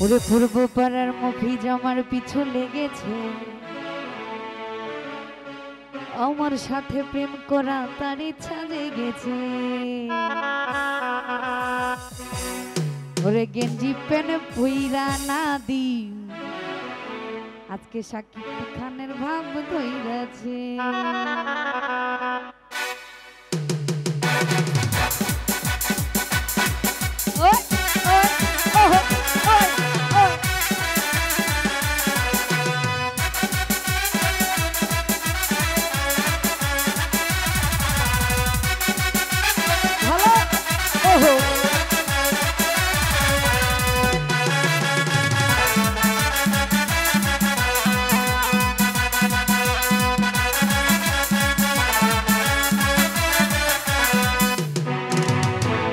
ওরে পূর্ব পাড়ার মফিজ আমার পিছু লেগেছে, আমার সাথে প্রেম করা তার ইচ্ছা জেগেছে। ওরে গেঞ্জি প্যান্ট পইরা না দি, আজকে সাকিব খানের ভাব ধইরাছে।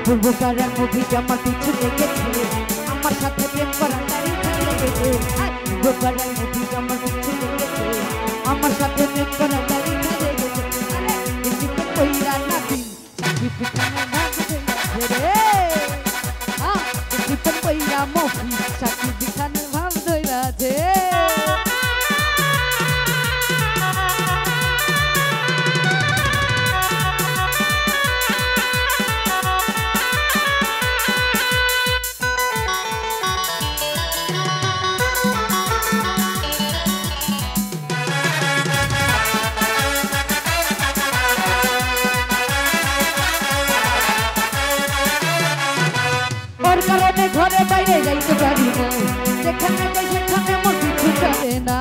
পূর্ব পাড়ার মফিজ আমার পিছু লেগেছে, আমার সাথে প্রেম করার তার ইচ্ছা লেগেছে। পূর্ব পাড়ার মফিজ আমার পিছু লেগেছে, আমার সাথে প্রেম করার তার ইচ্ছা লেগেছে। গেঞ্জি প্যান্ট পইরা না দি, সাকিব খানের ভাব ধইরাছে রে। গেঞ্জি প্যান্ট পইরা মফিজ সাকিব খানের ভাব ধইরাছে। ঘরে বাইরে যাইতে পারি না, যেখানে যাই সেখানে মন কিছু চলে না।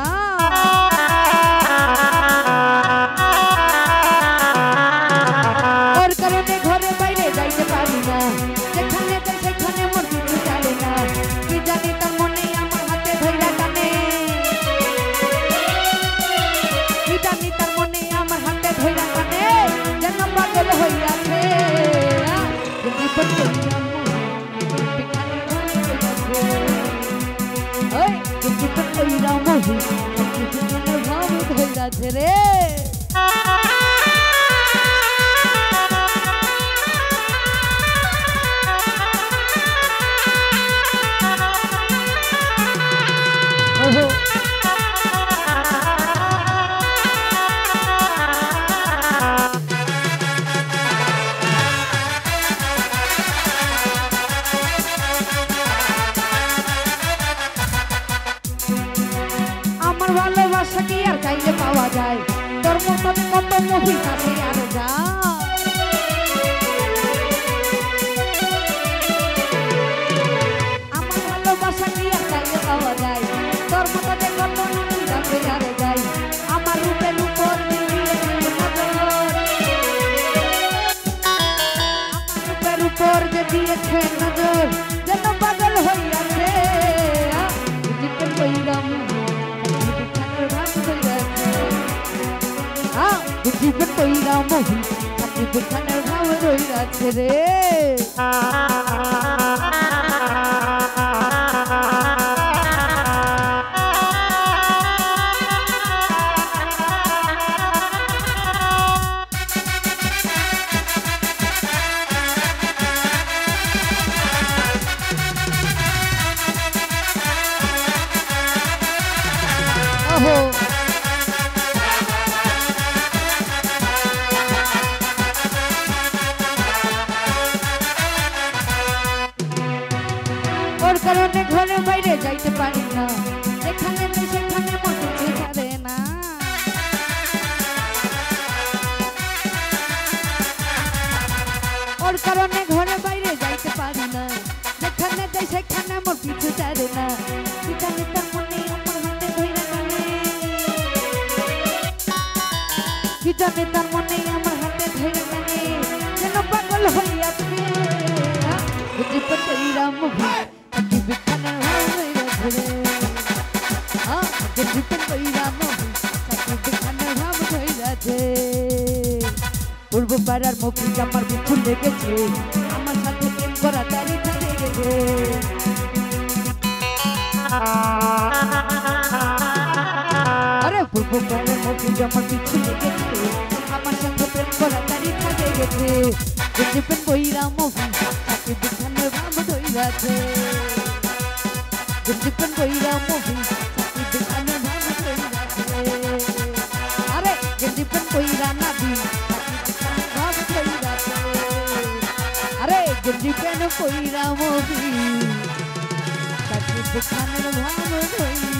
ওর কারণে ঘরে বাইরে যাইতে পারি না, যেখানে যাই সেখানে মন কিছু চলে না। কি জানি তার মনে আমার হাতে ধইরা টানে, কি জানি তার মনে আমার হাতে ধইরা টানে, যেন পাগল হইয়াছে। ভাব ধইরাছে রে। ভালোবাসা কি আর চাইলে পাওয়া যায়, তোর মতো কত মফিজ আছে আর যা। আমার ভালোবাসা কি আর চাইলে পাওয়া যায়, তোর মতো কত মফিজ আছে আর যাই। আমার রূপের উপর আমার রূপের উপর যে দিয়েছে নজর, যেন পাগল হইয়াছে। জীবন কইরা মহি সাকিব খানের ভাব ধইরাছে রে। ওর কারণে ঘরে বাইরে যাইতে পারি না, যেখানে যাই সেখানে মন কিছু ছাড়ে না। ওর কারণে ঘরে বাইরে যাইতে পারি না, যেখানে যাই সেখানে মন কিছু ছাড়ে না। কি জানি তার মনে আমার হাতে ধইরা টানে, কি জানি তার মনে আমার হাতে ধইরা টানে, যেন পাগল হইয়াছে। বুঝি পটইরা মুভি সাকিব খানের ভাব ধইরাছে রে। বুঝি পটইরা মুভি সাকিব খানের ভাব ধইরাছে। পূর্ব পাড়ার মফিজ আমার পিছু লেগেছে, আমার সাথে প্রেম করা তার ইচ্ছা লেগেছে। আরে পূর্ব পাড়ার মফিজ আমার পিছু লেগেছে, আমার সাথে প্রেম করা তার ইচ্ছা লেগেছে। গেঞ্জি প্যান্ট পইরা মফিজ সাকিব খানের ভাব ধইরাছে। গেঞ্জি প্যান্ট কইরা মুভি সাকিব খানের ভান কইরাছে আরে গেঞ্জি প্যান্ট কইরা নাবি সাকিব খানের ভান কইরাছে আরে গেঞ্জি প্যান্ট কইরা মুভি সাকিব খানের ভান কইরাছে